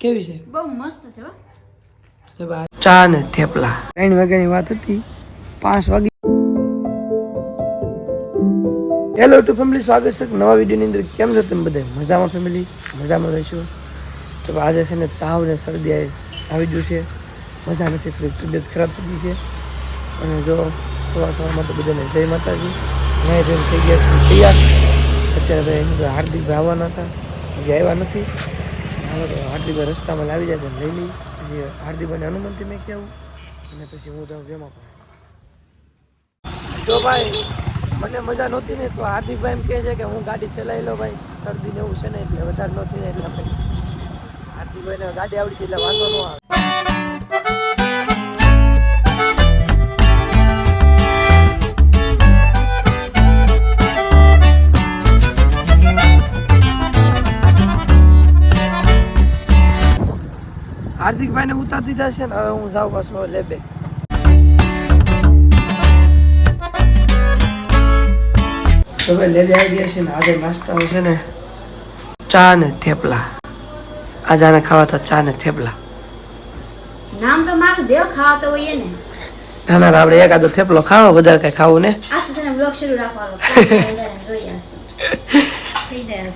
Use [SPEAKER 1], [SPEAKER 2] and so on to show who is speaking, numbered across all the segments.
[SPEAKER 1] કેવી છે?
[SPEAKER 2] બહુ મસ્ત છે હો.
[SPEAKER 1] ચા ને થેપલા 3 વાગ્યાની વાત હતી, 5 વાગે. હેલો ટુ ફેમિલી, સ્વાગત છે નવા વિડીયોની અંદર. કેમ છો તમે બધા? મજામાં ફેમિલી? મજામાં રહીશું. તો આજે છે ને તાવ ને શરદી આવી ગયું છે, મજા નથી, થોડીક તબિયત ખરાબ થઈ ગઈ છે. અને જો સવારમાં તો બધાને જય માતાજી. મેં જેમ થઈ ગયા છે તૈયાર. અત્યારે હાર્દિકભાઈ આવવાના હતા, હજી આવ્યા નથી. હાર્દિકભાઈ રસ્તામાં લાવી જાય છે, લઈ લઈ. પછી હાર્દિકભાઈને હનુમંતી મેં કહેવું અને પછી હું જાઉં જેમાં પણ. જો ભાઈ મને મજા નહોતી ને, તો હાર્દિકભાઈ એમ કહે છે કે હું ગાડી ચલાવી લો ભાઈ, શરદી ને એવું છે ને એટલે વધારે ન થઈ જાય. એટલે આપણે હાર્દિકભાઈને ગાડી આવડી છે એટલે વાંધો ન આવે. હાર્દિકભાઈને ઉતાર દીધા છે ને, હવે હું જાઉં પાછો લેબે. તો ભાઈ લેબે આવી ગયા છે ને, આજે નાસ્તામાં છે ને ચા ને થેપલા. આજે આને ખાવા હતા ચા ને થેપલા.
[SPEAKER 2] નામ તો મારું દેવ ખાવા તો હોય ને.
[SPEAKER 1] ના ના, આપણે એકાદો થેપલો ખાવો, વધારે કઈ ખાવું ને.
[SPEAKER 2] આજ તો તને બ્લોગ શરૂ રાખવાનો જોઈએ થઈ જાય.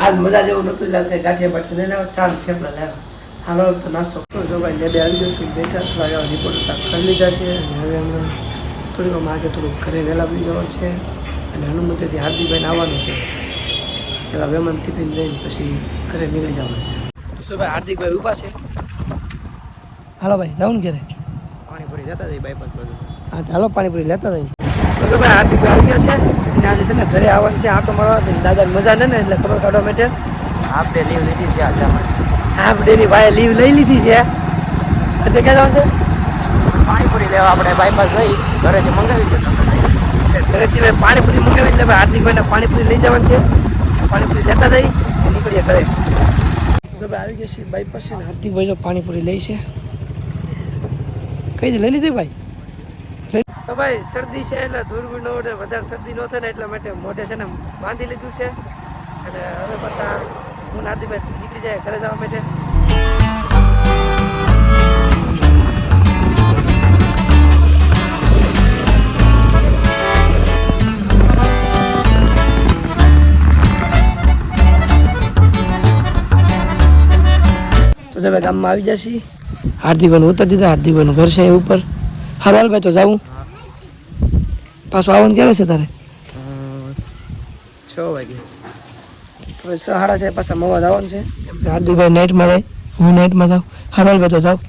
[SPEAKER 1] આજ મજા જેવું નતું લાગતું, ગાંઠિયા પાછી લઈ લાવો, ચા ને થેપલા લાવ્યા. હાલો તો નાસ્તો કરો. જો ભાઈ લેબે આવી ગયો છું, બેઠા થોડા રિપોર્ટ કરી લીધા છે. અને હવે અમને થોડીક આજે થોડુંક ઘરે વહેલા બી જવાનું છે. અને હનુમતીથી હાર્દિકભાઈને આવવાનું છે. પેલા વેમન ટિફિન લઈને પછી ઘરે નીકળી જવાનું છે. તો ભાઈ હાર્દિકભાઈ ઊભા છે. હાલો ભાઈ જાઉં ને ઘરે પાણીપુરી લેતા જઈએ બાયપાસ બાજુ. હા ચાલો પાણીપુરી લેતા જઈએ. તો ભાઈ હાર્દિકભાઈ આવી ગયા છે અને આજે છે ને ઘરે આવવાનું છે. આટો મારવા દાદા મજા ને એટલે ખબર કાઢવા માટે હાફ ડે લીવ લીધી છે. આજે હાફ ડેની ભાઈ લીવ લઈ લીધી છે. અત્યારે ક્યાં જવાનું છે? પાણીપુરી લેવા આપણે બાયપાસ જઈ ઘરેથી મંગાવી છે. ઘરેથી ભાઈ પાણીપુરી મંગાવી એટલે ભાઈ હાર્દિકભાઈને પાણીપુરી લઈ જવાનું છે. પાણીપુરી લેતા જઈ નીકળીએ ઘરે. તો ભાઈ આવી ગયા છે બાયપાસ છે ને, હાર્દિકભાઈ જો પાણીપુરી લઈ છે. કઈ લઈ લીધી ભાઈ? તો ભાઈ શરદી છે એટલે ધૂળ ન ઉડે, વધારે શરદી ન થાય ને એટલા માટે મોઢે છે ને બાંધી લીધું છે. અને હવે પાછા હું હાર્દિકભાઈ નીકળી જાય ઘરે જવા માટે. તો ભાઈ ગામમાં આવી જશે. હાર્દિકભાઈને ઉતરી દીધા. હાર્દિકભાઈનું ઘર છે ઉપર. હા હાલ ભાઈ તો જાઉં. પાછું આવવાનું ક્યારે છે તારે? 6 વાગે. હવે 6:30 પાછા મવા આવવાનું છે. હાર્દિકભાઈ નાઇટમાં જાય, હું નાઇટમાં જાઉં. હા હાલ ભાઈ તો જાઉં.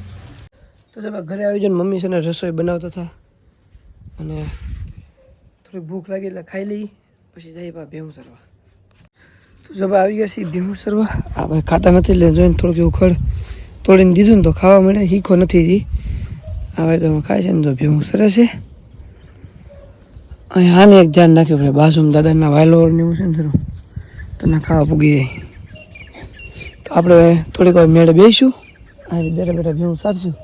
[SPEAKER 1] તો ભાઈ ઘરે આવી જાય. મમ્મી છે ને રસોઈ બનાવતા હતા અને થોડીક ભૂખ લાગી એટલે ખાઈ લઈ. પછી જઈએ ભાઈ ભેહું સરવા. તો ભાઈ આવી ગયા છે ભેહું સરવા. આ ભાઈ ખાતા નથી એટલે જોઈને થોડુંક એવું ખડ તોડીને દીધું ને તો ખાવા મળે. હીખો નથી જી. હવે તો ખાય છે ને તો ભેહું સરસ છે. અહીં આને એક ધ્યાન રાખ્યું પડે, બાજુમાં દાદાના વાયલોને એવું છે ને થોડું તને ખાવા પૂગી જાય. તો આપણે થોડીક વાર મેળે બેસીશું. અહીં બેઠા બેઠા ભેહું સારશું.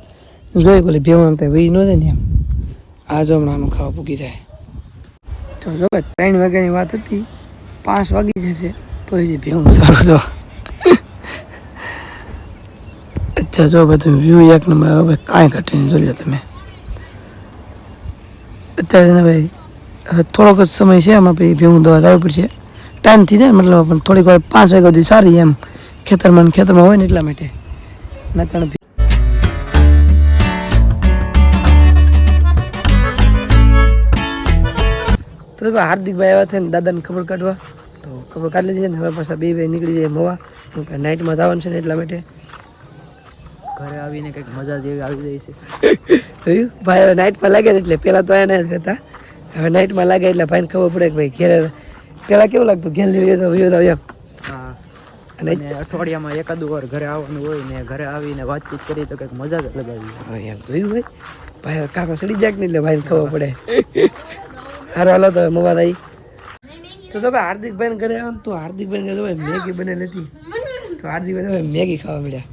[SPEAKER 1] જોઈ કોલી ભેહું એમ થાય વહી ન જાય ને એમ. આ જો હમણાં આનું ખાવા પૂગી જાય. તો જો 3 વાગ્યાની વાત હતી, 5 વાગી જશે તો એ ભેહું સારું. જો અચ્છા જો બધું વ્યૂ એક નંબર. હવે કાંઈ ઘટીને જોઈ લો તમે. અત્યારે ભાઈ થોડોક જ સમય છે એમાં પછી ભેહું દવા લાવવી પડશે. ટાઈમ થઈ જાય મતલબ પણ થોડીક વાર 5 વાગ્યા સુધી સારી એમ ખેતરમાં હોય ને એટલા માટે. નકર તો હાર્દિકભાઈ આવ્યા છે ને દાદાને ખબર કાઢવા. તો ખબર કાઢી લીધી ને હવે પાછા બે નીકળી જાય મવા. નાઇટમાં જવાનું છે ને એટલા માટે.
[SPEAKER 3] ઘરે આવીને કંઈક મજા જેવી આવી જાય છે.
[SPEAKER 1] જોયું ભાઈ? હવે નાઇટમાં લાગે ને એટલે પહેલાં તો એને જ કરતા, હવે નાઇટમાં લાગે એટલે ભાઈને ખબર પડે કે ભાઈ ઘેર પહેલાં કેવું લાગતું ઘેર લેવી તો એમ.
[SPEAKER 3] હા.
[SPEAKER 1] અને
[SPEAKER 3] અઠવાડિયામાં એકાદું વાર ઘરે આવવાનું હોય ને ઘરે આવીને વાતચીત કરી તો કંઈક મજા જ અલગ આવી.
[SPEAKER 1] એમ જોયું ભાઈ? ભાઈ કાકા સડી જાય ને એટલે ભાઈને ખબર પડે. સારું હાલો તો મોવા આવી. તો ભાઈ હાર્દિકભાઈને ઘરે આવ તો હાર્દિકભાઈને કહે ભાઈ મેગી બનેલી હતી. તો હાર્દિકભાઈ મેગી ખાવા મળ્યા.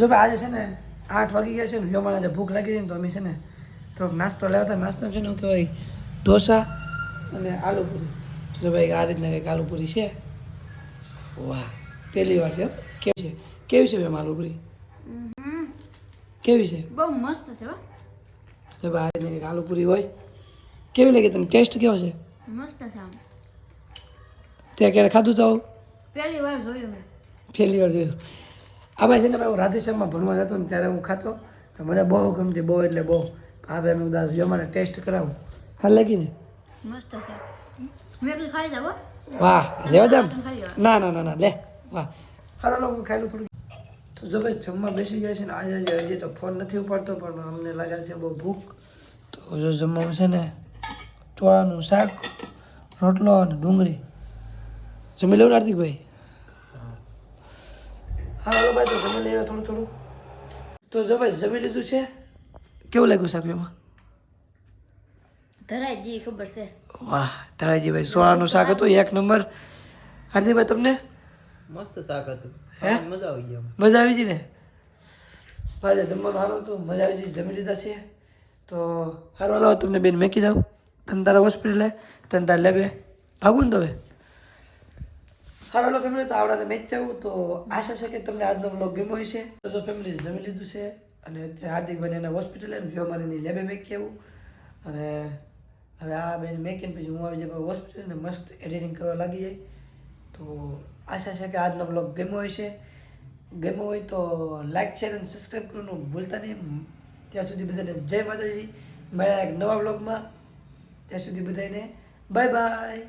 [SPEAKER 1] જો ભાઈ આજે છે ને 8 વાગી ગયા છે ને યોમાને આજે ભૂખ લાગી છે ને તો અમે છે ને થોડોક નાસ્તો લેવા હતા. નાસ્તો છે ને તો ઢોસા અને આલુપુરી. તો ભાઈ આ રીતના કંઈક આલુપુરી છે. વાહ પહેલી વાર છે હો. કેવી છે ભાઈ આલુપુરી? કેવી છે?
[SPEAKER 2] બહુ મસ્ત છે હો.
[SPEAKER 1] જો ભાઈ આ રીતના કંઈક આલુપુરી હોય. કેવી લાગી તને? ટેસ્ટ કેવો છે?
[SPEAKER 2] મસ્ત છે આમ.
[SPEAKER 1] તે ક્યારે ખાધું તો?
[SPEAKER 2] પહેલી વાર જોયું મેં.
[SPEAKER 1] પહેલી વાર જોયું. આ ભાઈ છે ને ભાઈ હું રાધેશ્યામમાં ભણવા જતો ને ત્યારે હું ખાતો મને બહુ ગમતી, બહુ એટલે બહુ. આ ભાઈ હું દાદા મને ટેસ્ટ કરાવું. હાલ લાગી ને?
[SPEAKER 2] મસ્ત છે. મેં એકલી ખાઈ જાવ.
[SPEAKER 1] વાહ લેવા જામ.
[SPEAKER 2] ખાઈ જાવ.
[SPEAKER 1] ના ના ના ના લે વાહ. હાલો હું ખાઈ લઉં થોડું. તો જો ભાઈ જમવા બેસી ગયા છે ને આજે હજી તો ફોન નથી ઉપાડતો પણ અમને લાગે છે બહુ ભૂખ. તો જો જમવાનું છે ને ચોળાનું શાક, રોટલો અને ડુંગળી. જમી લેવું હાર્દિકભાઈ? હાલો ભાઈ તો જમી લઈએ થોડું થોડું. તો જો ભાઈ જમી લીધું છે. કેવું લાગ્યું શાક એમાં?
[SPEAKER 2] ધરાઈ જી ખબર છે.
[SPEAKER 1] વાહ ધરાજી ભાઈ સોળાનું શાક હતું 1 નંબર. હાર્દિકભાઈ તમને?
[SPEAKER 3] મસ્ત શાક હતું.
[SPEAKER 1] હે?
[SPEAKER 3] મજા આવી ગઈ.
[SPEAKER 1] મજા આવી ગઈ ને? ભાઈ જમવાનું સારું હતું, મજા આવી ગઈ, જમી લીધા છે. તો સારું હાલો તમને બેન મેકી દઉં. તને તારા હોસ્પિટલે તને તારે લેબે ભાગું ને તો હવે. સારું હાલો ફેમિલી તો આવડાને મેચ જવું. તો આશા છે કે તમને આજનો વ્લોગ ગમ્યો હશે. તો ફેમિલી જમી લીધું છે અને અત્યારે હાર્દિકભાઈને એના હોસ્પિટલે વ્યોમારીની લેબે મેકી આવું. અને હવે આ બેન મેકીને પછી હું આવી જાય હોસ્પિટલ ને મસ્ત એડિટિંગ કરવા લાગી જાય. તો આશા છે કે આજનો બ્લોગ ગમ્યો હોય તો લાઈક શેર અને સબસ્ક્રાઈબ કરવાનું ભૂલતા નહીં. ત્યાં સુધી બધાને જય માતાજી. મળ્યા એક નવા બ્લોગમાં. ત્યાં સુધી બધાને બાય બાય.